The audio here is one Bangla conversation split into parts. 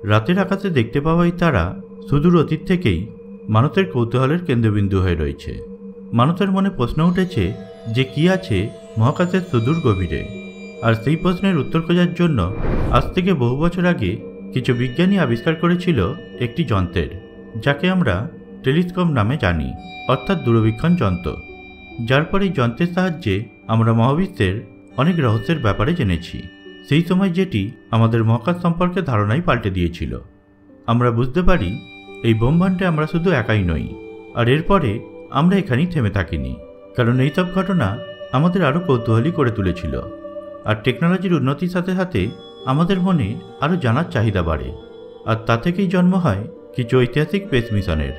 রাতের আকাশে দেখতে পাওয়া এই তারা সুদূর অতীত থেকেই মানুষের কৌতূহলের কেন্দ্রবিন্দু হয়ে রয়েছে। মানুষের মনে প্রশ্ন উঠেছে যে কি আছে মহাকাশের সুদূর গভীরে, আর সেই প্রশ্নের উত্তর খোঁজার জন্য আজ থেকে বহু বছর আগে কিছু বিজ্ঞানী আবিষ্কার করেছিল একটি যন্ত্রের, যাকে আমরা টেলিস্কোপ নামে জানি, অর্থাৎ দূরবীক্ষণ যন্ত্র। যার পর এই যন্ত্রের সাহায্যে আমরা মহাবিশ্বের অনেক রহস্যের ব্যাপারে জেনেছি, সেই সময় যেটি আমাদের মহাকাশ সম্পর্কে ধারণাই পাল্টে দিয়েছিল। আমরা বুঝতে পারি এই ব্রহ্মাণ্ডে আমরা শুধু একাই নই, আর এরপরে আমরা এখানেই থেমে থাকিনি, কারণ এইসব ঘটনা আমাদের আরও কৌতূহলী করে তুলেছিল। আর টেকনোলজির উন্নতির সাথে সাথে আমাদের মনে আরও জানার চাহিদা বাড়ে, আর তা থেকেই জন্ম হয় কিছু ঐতিহাসিক স্পেস মিশনের।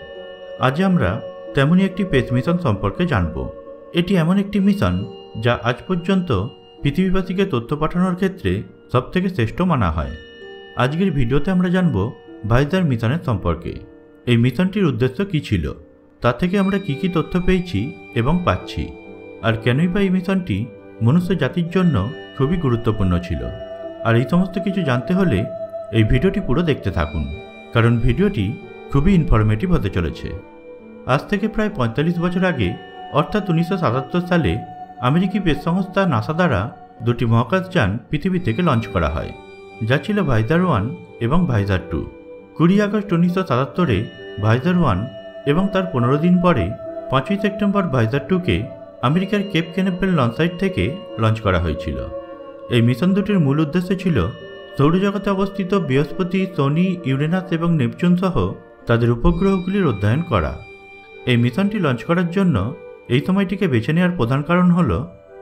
আজ আমরা তেমনই একটি স্পেস মিশন সম্পর্কে জানব। এটি এমন একটি মিশন যা আজ পর্যন্ত পৃথিবীবাসীকে তথ্য পাঠানোর ক্ষেত্রে সবথেকে শ্রেষ্ঠ মানা হয়। আজকের ভিডিওতে আমরা জানব ভয়েজার মিশনের সম্পর্কে। এই মিশনটির উদ্দেশ্য কী ছিল, তা থেকে আমরা কী কী তথ্য পেয়েছি এবং পাচ্ছি, আর কেনই বা এই মিশনটি মনুষ্য জাতির জন্য খুবই গুরুত্বপূর্ণ ছিল। আর এই সমস্ত কিছু জানতে হলে এই ভিডিওটি পুরো দেখতে থাকুন, কারণ ভিডিওটি খুবই ইনফরমেটিভ হতে চলেছে। আজ থেকে প্রায় ৪৫ বছর আগে, অর্থাৎ ১৯৭৭ সালে আমেরিকি স্পেস সংস্থা নাসা দ্বারা দুটি মহাকাশযান পৃথিবী থেকে লঞ্চ করা হয়, যা ছিল ভয়েজার 1 এবং ভয়েজার 2। ২০ আগস্ট ১৯৭৭-এ ভয়েজার 1 এবং তার ১৫ দিন পরে ৫ই সেপ্টেম্বর ভয়েজার 2-কে আমেরিকার কেপ ক্যানেভেরাল লঞ্চ সাইট থেকে লঞ্চ করা হয়েছিল। এই মিশন দুটির মূল উদ্দেশ্য ছিল সৌরজগতে অবস্থিত বৃহস্পতি, শনি, ইউরেনাস এবং নেপচুন সহ তাদের উপগ্রহগুলির অধ্যয়ন করা। এই মিশনটি লঞ্চ করার জন্য এই সময়টিকে বেছে নেওয়ার প্রধান কারণ হল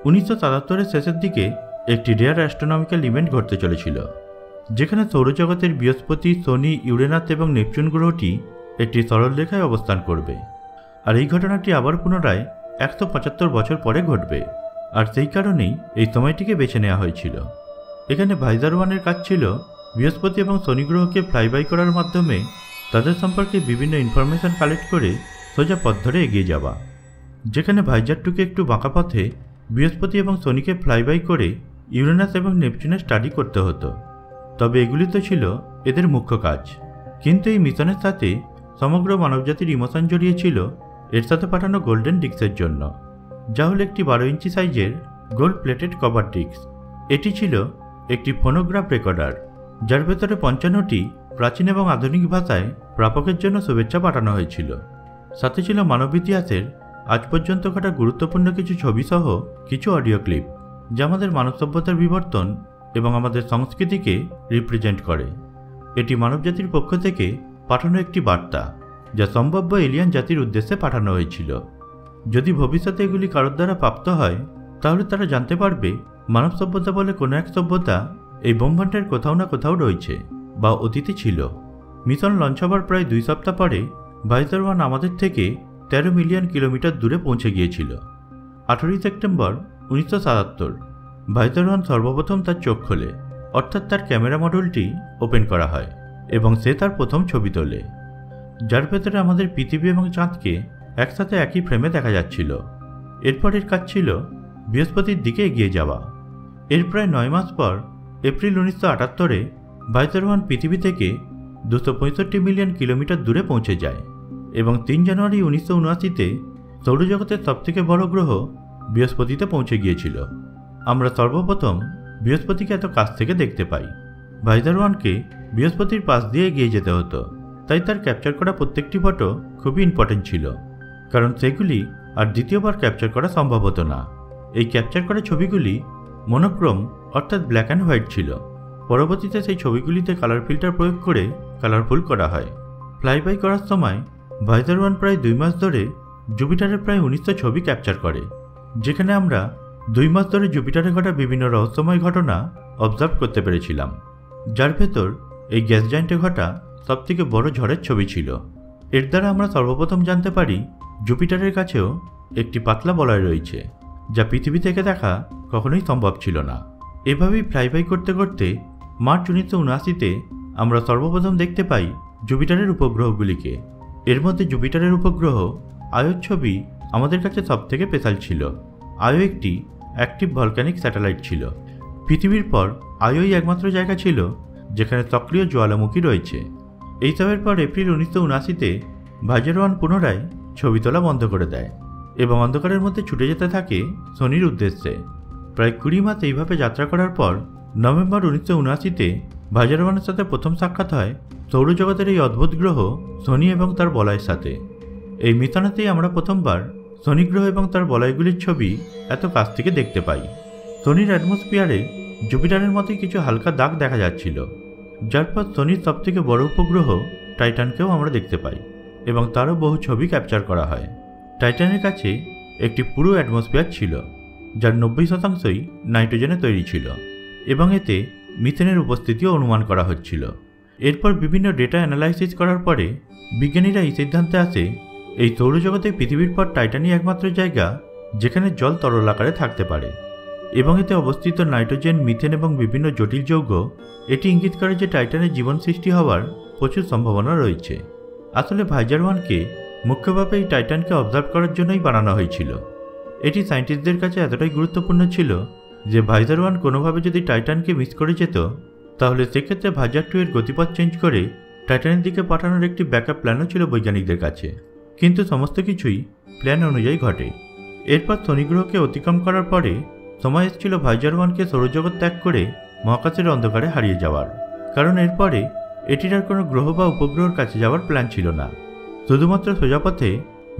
১৯৭৭-এর শেষের দিকে একটি রেয়ার অ্যাস্ট্রোনমিক্যাল ইভেন্ট ঘটতে চলেছিল, যেখানে সৌরজগতের বৃহস্পতি, শনি, ইউরেনাস এবং নেপচুন গ্রহটি একটি সরলরেখায় অবস্থান করবে। আর এই ঘটনাটি আবার পুনরায় ১৭৫ বছর পরে ঘটবে, আর সেই কারণেই এই সময়টিকে বেছে নেওয়া হয়েছিল। এখানে ভয়েজার 1-এর কাজ ছিল বৃহস্পতি এবং শনি গ্রহকে ফ্লাইবাই করার মাধ্যমে তাদের সম্পর্কে বিভিন্ন ইনফরমেশন কালেক্ট করে সোজা পথ ধরে এগিয়ে যাওয়া, যেখানে ভয়েজার 2-কে একটু বাঁকা পথে বৃহস্পতি এবং শনিকে ফ্লাইবাই করে ইউরেনাস এবং নেপচুনের স্টাডি করতে হতো। তবে এগুলি তো ছিল এদের মুখ্য কাজ, কিন্তু এই মিশনের সাথে সমগ্র মানবজাতির ইমোশন জড়িয়েছিল এর সাথে পাঠানো গোল্ডেন ডিস্কের জন্য, যা হল একটি ১২ ইঞ্চি সাইজের গোল্ড প্লেটেড কভার ডিস্ক। এটি ছিল একটি ফোনোগ্রাফ রেকর্ডার, যার ভেতরে ৫৫টি প্রাচীন এবং আধুনিক ভাষায় প্রাপকের জন্য শুভেচ্ছা পাঠানো হয়েছিল। সাথে ছিল মানব ইতিহাসের আজ পর্যন্ত ঘটা গুরুত্বপূর্ণ কিছু ছবি সহ কিছু অডিও ক্লিপ, যা আমাদের মানব সভ্যতার বিবর্তন এবং আমাদের সংস্কৃতিকে রিপ্রেজেন্ট করে। এটি মানবজাতির পক্ষ থেকে পাঠানো একটি বার্তা, যা সম্ভাব্য এলিয়ান জাতির উদ্দেশ্যে পাঠানো হয়েছিল। যদি ভবিষ্যতে এগুলি কারোর দ্বারা প্রাপ্ত হয়, তাহলে তারা জানতে পারবে মানব সভ্যতা বলে কোনো এক সভ্যতা এই ব্রহ্মাণ্ডের কোথাও না কোথাও রয়েছে বা অতীতে ছিল। মিশন লঞ্চ হবার প্রায় ২ সপ্তাহ পরে ভয়েজার 1 আমাদের থেকে ১৩ মিলিয়ন কিলোমিটার দূরে পৌঁছে গিয়েছিল। ১৮ই সেপ্টেম্বর ১৯৭৭ ভয়েজার 1 সর্বপ্রথম তার চোখ খোলে, অর্থাৎ তার ক্যামেরা মডিউলটি ওপেন করা হয় এবং সে তার প্রথম ছবি তোলে, যার ভেতরে আমাদের পৃথিবী এবং চাঁদকে একসাথে একই ফ্রেমে দেখা যাচ্ছিল। এরপর এর কাজ ছিল বৃহস্পতির দিকে এগিয়ে যাওয়া। এর প্রায় ৯ মাস পর এপ্রিল ১৯৭৮-এ ভয়েজার 1 পৃথিবী থেকে ২৬৫ মিলিয়ন কিলোমিটার দূরে পৌঁছে যায় এবং ৩ জানুয়ারি ১৯৭৯-তে সৌরজগতের সবথেকে বড় গ্রহ বৃহস্পতিতে পৌঁছে গিয়েছিল। আমরা সর্বপ্রথম বৃহস্পতিকে এত কাছ থেকে দেখতে পাই। ভয়েজার 1-কে বৃহস্পতির পাশ দিয়ে এগিয়ে যেতে হতো, তাই তার ক্যাপচার করা প্রত্যেকটি ফটো খুবই ইম্পর্টেন্ট ছিল, কারণ সেগুলি আর দ্বিতীয়বার ক্যাপচার করা সম্ভব হতো না। এই ক্যাপচার করা ছবিগুলি মনোক্রোম অর্থাৎ ব্ল্যাক অ্যান্ড হোয়াইট ছিল। পরবর্তীতে সেই ছবিগুলিতে কালার ফিল্টার প্রয়োগ করে কালারফুল করা হয়। ফ্লাইবাই করার সময় ভয়েজার 1 প্রায় ২ মাস ধরে জুপিটারের প্রায় ১৯০০ ছবি ক্যাপচার করে, যেখানে আমরা ২ মাস ধরে জুপিটারে ঘটা বিভিন্ন রহস্যময় ঘটনা অবজার্ভ করতে পেরেছিলাম, যার ভেতর এই গ্যাস জায়েন্টে ঘটা সবথেকে বড় ঝড়ের ছবি ছিল। এর দ্বারা আমরা সর্বপ্রথম জানতে পারি জুপিটারের কাছেও একটি পাতলা বলয় রয়েছে, যা পৃথিবী থেকে দেখা কখনোই সম্ভব ছিল না। এভাবেই ফ্লাইবাই করতে করতে মার্চ ১৯৭৯-তে আমরা সর্বপ্রথম দেখতে পাই জুপিটারের উপগ্রহগুলিকে। এর মধ্যে জুপিটারের উপগ্রহ আয়োর ছবি আমাদের কাছে সবথেকে স্পেশাল ছিল। আয়ো একটি অ্যাক্টিভ ভলক্যানিক স্যাটেলাইট ছিল। পৃথিবীর পর আয়োই একমাত্র জায়গা ছিল যেখানে সক্রিয় জ্বালামুখী রয়েছে। এইসবের পর এপ্রিল 1979-তে ভাইজার 1 পুনরায় ছবি তোলা বন্ধ করে দেয় এবং অন্ধকারের মধ্যে ছুটে যেতে থাকে শনির উদ্দেশ্যে। প্রায় 20 মাস এইভাবে যাত্রা করার পর নভেম্বর 1979-তে ভাইজার 1-এর সাথে প্রথম সাক্ষাৎ হয় সৌরজগতের এই অদ্ভুত গ্রহ শনি এবং তার বলয়ের সাথে। এই মিশনেতেই আমরা প্রথমবার শনি গ্রহ এবং তার বলয়গুলির ছবি এত কাছ থেকে দেখতে পাই। শনির অ্যাটমসফিয়ারে জুপিটারের মতোই কিছু হালকা দাগ দেখা যাচ্ছিল, যার পর শনির সবথেকে বড় উপগ্রহ টাইটানকেও আমরা দেখতে পাই এবং তারও বহু ছবি ক্যাপচার করা হয়। টাইটানের কাছে একটি পুরো অ্যাটমসফিয়ার ছিল, যার 90% নাইট্রোজেনে তৈরি ছিল এবং এতে মিথেনের উপস্থিতিও অনুমান করা হচ্ছিল। এরপর বিভিন্ন ডেটা অ্যানালাইসিস করার পরে বিজ্ঞানীরা এই সিদ্ধান্তে আসে এই সৌরজগতে পৃথিবীর পর টাইটানই একমাত্র জায়গা যেখানে জল তরল আকারে থাকতে পারে এবং এতে অবস্থিত নাইট্রোজেন, মিথেন এবং বিভিন্ন জটিল যৌগ এটি ইঙ্গিত করে যে টাইটানে জীবন সৃষ্টি হওয়ার প্রচুর সম্ভাবনা রয়েছে। আসলে ভাইজার 1কে মুখ্যভাবে এই টাইটানকে অবজার্ভ করার জন্যই বানানো হয়েছিল। এটি সায়েন্টিস্টদের কাছে এতটাই গুরুত্বপূর্ণ ছিল যে ভাইজার 1 কোনোভাবে যদি টাইটানকে মিস করে যেত তাহলে সেক্ষেত্রে ভাইজার 2 এর গতিপথ চেঞ্জ করে টাইটানের দিকে পাঠানোর একটি ব্যাকআপ প্ল্যানও ছিল বৈজ্ঞানিকদের কাছে, কিন্তু সমস্ত কিছুই প্ল্যান অনুযায়ী ঘটে। এরপর শনি গ্রহকে অতিক্রম করার পরে সময় এসেছিল ভাইজার 1কে সৌরজগৎ ত্যাগ করে মহাকাশের অন্ধকারে হারিয়ে যাওয়ার, কারণ এরপরে এটির আর কোনো গ্রহ বা উপগ্রহের কাছে যাওয়ার প্ল্যান ছিল না। শুধুমাত্র সোজাপথে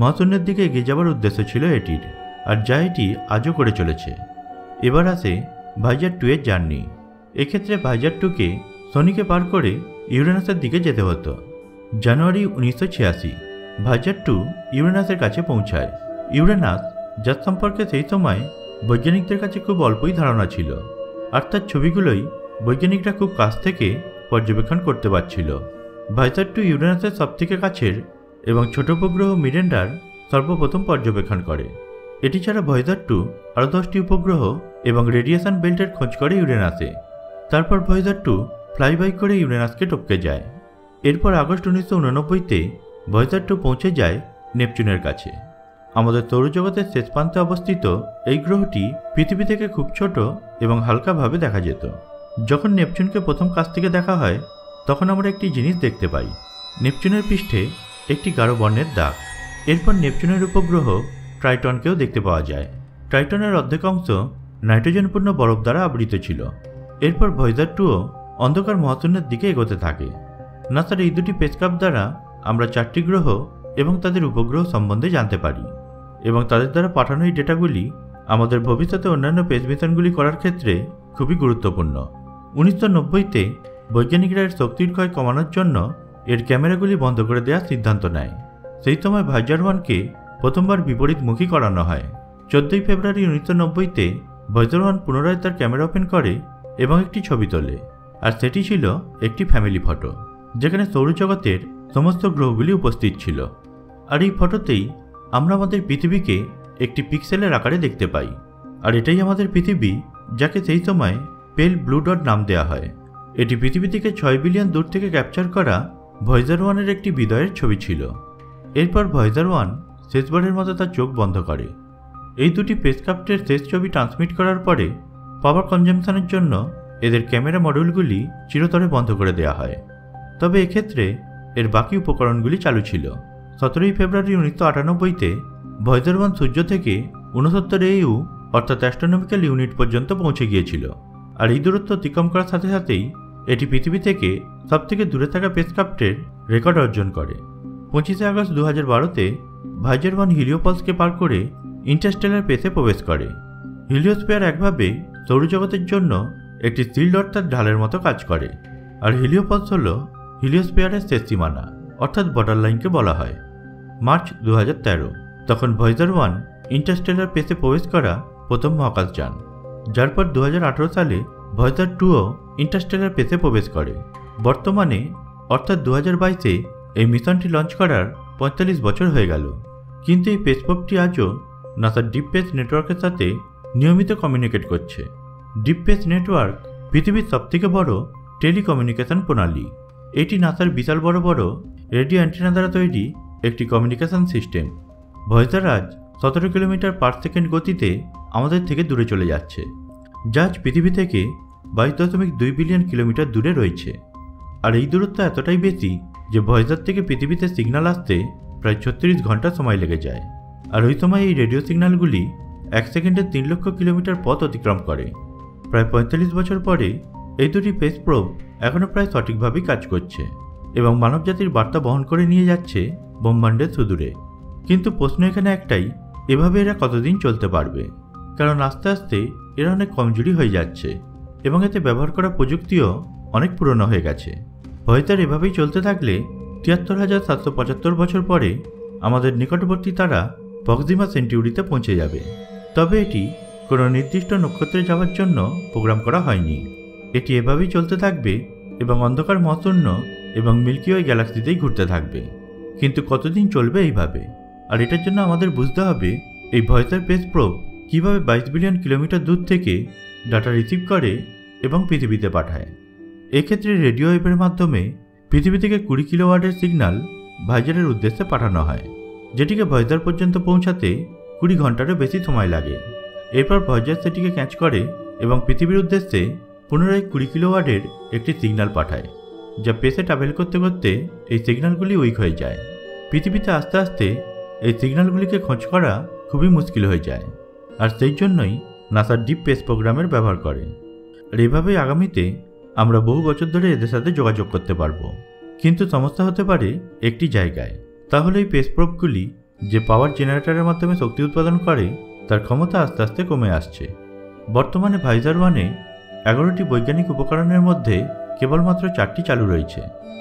মহাশূন্যের দিকে এগিয়ে যাওয়ার উদ্দেশ্য ছিল এটির, আর যা এটি আজও করে চলেছে। এবার আসে ভাইজার 2 এর জার্নি। এক্ষেত্রে ভাইজার 2কে শনিকে পার করে ইউরেনাসের দিকে যেতে হতো। জানুয়ারি 1986 ভাইজার 2 ইউরেনাসের কাছে পৌঁছায়। ইউরেনাস, যার সম্পর্কে সেই সময় বৈজ্ঞানিকদের কাছে খুব অল্পই ধারণা ছিল, আর তার ছবিগুলোই বৈজ্ঞানিকরা খুব কাছ থেকে পর্যবেক্ষণ করতে পারছিল। ভাইজার 2 ইউরেনাসের সবথেকে কাছের এবং ছোট উপগ্রহ মিরেন্ডার সর্বপ্রথম পর্যবেক্ষণ করে। এটি ছাড়া ভয়েজার 2 আরও 10টি উপগ্রহ এবং রেডিয়েশন বেল্টের খোঁজ করে ইউরেনাসে। তারপর ভয়েজার 2 ফ্লাইবাই করে ইউরেনাসকে টপকে যায়। এরপর আগস্ট 1989-তে ভয়েজার 2 পৌঁছে যায় নেপচুনের কাছে। আমাদের সৌরজগতের শেষ প্রান্তে অবস্থিত এই গ্রহটি পৃথিবী থেকে খুব ছোট এবং হালকাভাবে দেখা যেত। যখন নেপচুনকে প্রথম কাছ থেকে দেখা হয় তখন আমরা একটি জিনিস দেখতে পাই, নেপচুনের পৃষ্ঠে একটি গাঢ় বর্ণের দাগ। এরপর নেপচুনের উপগ্রহ ট্রাইটনকেও দেখতে পাওয়া যায়। ট্রাইটনের অর্ধেক অংশ নাইট্রোজেনপূর্ণ বরফ দ্বারা আবৃত ছিল। এরপর ভয়েজার 2ও অন্ধকার মহাশূন্যের দিকে এগোতে থাকে। নাসার এই দুটি স্পেসক্রাফট দ্বারা আমরা 4টি গ্রহ এবং তাদের উপগ্রহ সম্বন্ধে জানতে পারি এবং তাদের দ্বারা পাঠানো এই ডেটাগুলি আমাদের ভবিষ্যতে অন্যান্য স্পেস মিশনগুলি করার ক্ষেত্রে খুবই গুরুত্বপূর্ণ। 1990-তে বৈজ্ঞানিকরা এর শক্তির ক্ষয় কমানোর জন্য এর ক্যামেরাগুলি বন্ধ করে দেওয়ার সিদ্ধান্ত নেয়। সেই সময় ভাইজার 1কে প্রথমবার বিপরীতমুখী করানো হয়। 14 ফেব্রুয়ারি 1990-তে ভাইজার 1 পুনরায় তার ক্যামেরা ওপেন করে এবং একটি ছবি তোলে, আর সেটি ছিল একটি ফ্যামিলি ফটো যেখানে সৌরজগতের সমস্ত গ্রহগুলি উপস্থিত ছিল। আর এই ফটোতেই আমরা আমাদের পৃথিবীকে একটি পিক্সেলের আকারে দেখতে পাই, আর এটাই আমাদের পৃথিবী, যাকে সেই সময় পেল ব্লু ডট নাম দেওয়া হয়। এটি পৃথিবী থেকে 6 বিলিয়ন দূর থেকে ক্যাপচার করা ভয়েজার 1-এর একটি বিদায়ের ছবি ছিল। এরপর ভয়েজার 1 শেষবারের মতো তার চোখ বন্ধ করে। এই দুটি স্পেসক্রাফটের শেষ ছবি ট্রান্সমিট করার পরে পাওয়ার কনজাম্পশনের জন্য এদের ক্যামেরা মডিউলগুলি চিরতরে বন্ধ করে দেওয়া হয়। তবে এক্ষেত্রে এর বাকি উপকরণগুলি চালু ছিল। 17 ফেব্রুয়ারি 1998-তে ভয়েজার 1 সূর্য থেকে 69 AU অর্থাৎ অ্যাস্ট্রোনমিক্যাল ইউনিট পর্যন্ত পৌঁছে গিয়েছিল, আর এই দূরত্ব অতিক্রম করার সাথে সাথেই এটি পৃথিবী থেকে সবথেকে দূরে থাকা স্পেসক্রাফটের রেকর্ড অর্জন করে। 25 আগস্ট 2012-তে ভাইজার 1 হিলিওপলসকে পার করে ইন্টারস্টেলার স্পেসে প্রবেশ করে। হিলিওস্ফিয়ার একভাবে সৌরজগতের জন্য একটি শিল্ড অর্থাৎ ঢালের মতো কাজ করে, আর হিলিওপলস হল হিলিওস্ফিয়ারের শেষ সীমানা অর্থাৎ বর্ডার লাইনকে বলা হয়। মার্চ 2013 তখন ভয়েজার 1 ইন্টারস্টেলার স্পেসে প্রবেশ করা প্রথম মহাকাশযান, যার পর 2018 সালে ভয়েজার 2ও ইন্টারস্টেলার স্পেসে প্রবেশ করে। বর্তমানে অর্থাৎ 2022-এ এই মিশনটি লঞ্চ করার 45 বছর হয়ে গেল, কিন্তু এই স্পেসপ্রোবটি আজও নাসার ডিপ স্পেস নেটওয়ার্কের সাথে নিয়মিত কমিউনিকেট করছে। ডিপ স্পেস নেটওয়ার্ক পৃথিবীর সবথেকে বড় টেলিকমিউনিকেশন প্রণালী। এটি নাসার বিশাল বড় বড় রেডিও অ্যান্টেনা দ্বারা তৈরি একটি কমিউনিকেশন সিস্টেম। ভয়েজার আজ 17 কিলোমিটার পার সেকেন্ড গতিতে আমাদের থেকে দূরে চলে যাচ্ছে, যা আজ পৃথিবী থেকে 22.2 বিলিয়ন কিলোমিটার দূরে রয়েছে। আর এই দূরত্ব এতটাই বেশি যে ভয়েজার থেকে পৃথিবীতে সিগন্যাল আসতে প্রায় 36 ঘন্টা সময় লেগে যায়। আর ওই সময় এই রেডিও সিগন্যালগুলি 1 সেকেন্ডে 3 লক্ষ কিলোমিটার পথ অতিক্রম করে। প্রায় 45 বছর পরে এই দুটি স্পেস প্রোব এখনও প্রায় সঠিকভাবেই কাজ করছে এবং মানবজাতির বার্তা বহন করে নিয়ে যাচ্ছে ব্রহ্মাণ্ডের সুদূরে। কিন্তু প্রশ্ন এখানে একটাই, এভাবে এরা কতদিন চলতে পারবে? কারণ আস্তে আস্তে এরা অনেক কমজোরি হয়ে যাচ্ছে এবং এতে ব্যবহার করা প্রযুক্তিও অনেক পুরনো হয়ে গেছে। ভয়েজার এভাবেই চলতে থাকলে 73,775 বছর পরে আমাদের নিকটবর্তী তারা প্রক্সিমা সেন্টিউরিতে পৌঁছে যাবে। তবে এটি কোনো নির্দিষ্ট নক্ষত্রে যাওয়ার জন্য প্রোগ্রাম করা হয়নি। এটি এভাবেই চলতে থাকবে এবং অন্ধকার মহাশূন্য এবং মিল্কি ওয়ে গ্যালাক্সিতেই ঘুরতে থাকবে। কিন্তু কতদিন চলবে এইভাবে? আর এটার জন্য আমাদের বুঝতে হবে এই ভয়েজার স্পেস প্রোব কীভাবে 22 বিলিয়ন কিলোমিটার দূর থেকে ডাটা রিসিভ করে এবং পৃথিবীতে পাঠায়। এক্ষেত্রে রেডিও ওয়েভের মাধ্যমে পৃথিবী থেকে 20 কিলোওয়াটের সিগন্যাল ভয়েজারের উদ্দেশ্যে পাঠানো হয়, যেটিকে ভয়েজার পর্যন্ত পৌঁছাতে 20 ঘন্টারও বেশি সময় লাগে। এরপর ভয়েজার সেটিকে ক্যাচ করে এবং পৃথিবীর উদ্দেশ্যে পুনরায় 20 কিলোওয়াটের একটি সিগন্যাল পাঠায়, যা স্পেসে ট্রাভেল করতে করতে এই সিগন্যালগুলি উইক হয়ে যায়। পৃথিবীতে আস্তে আস্তে এই সিগন্যালগুলিকে খোঁজ করা খুবই মুশকিল হয়ে যায়, আর সেই জন্যই নাসার ডিপ স্পেস প্রোগ্রামের ব্যবহার করে। আর এভাবেই আগামীতে আমরা বহু বছর ধরে এদের সাথে যোগাযোগ করতে পারবো। কিন্তু সমস্যা হতে পারে একটি জায়গায়, তাহলে এই স্পেস প্রোবগুলি যে পাওয়ার জেনারেটরের মাধ্যমে শক্তি উৎপাদন করে তার ক্ষমতা আস্তে আস্তে কমে আসছে। বর্তমানে ভয়েজার 1-এ 11টি বৈজ্ঞানিক উপকরণের মধ্যে কেবলমাত্র 4টি চালু রয়েছে।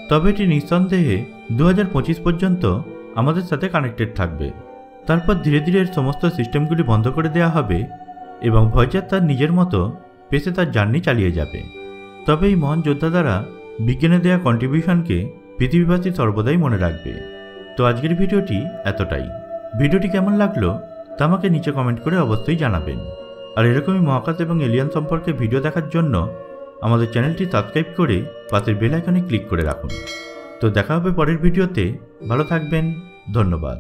তবে এটি নিঃসন্দেহে 2025 পর্যন্ত আমাদের সাথে কানেক্টেড থাকবে। তারপর ধীরে ধীরে এর সমস্ত সিস্টেমগুলি বন্ধ করে দেওয়া হবে এবং ভয়েজার তার নিজের মতো স্পেসে তার জার্নি চালিয়ে যাবে। তবে এই মহান যোদ্ধা দ্বারা বিজ্ঞানে দেওয়া কন্ট্রিবিউশনকে পৃথিবীবাসী সর্বদাই মনে রাখবে। তো আজকের ভিডিওটি এতটাই। ভিডিওটি কেমন লাগলো তা আমাকে নিচে কমেন্ট করে অবশ্যই জানাবেন। আর এরকমই মহাকাশ এবং এলিয়ান সম্পর্কে ভিডিও দেখার জন্য আমাদের চ্যানেলটি সাবস্ক্রাইব করে পাশের বেল আইকনে ক্লিক করে রাখুন। তো দেখা হবে পরের ভিডিওতে। ভালো থাকবেন। ধন্যবাদ।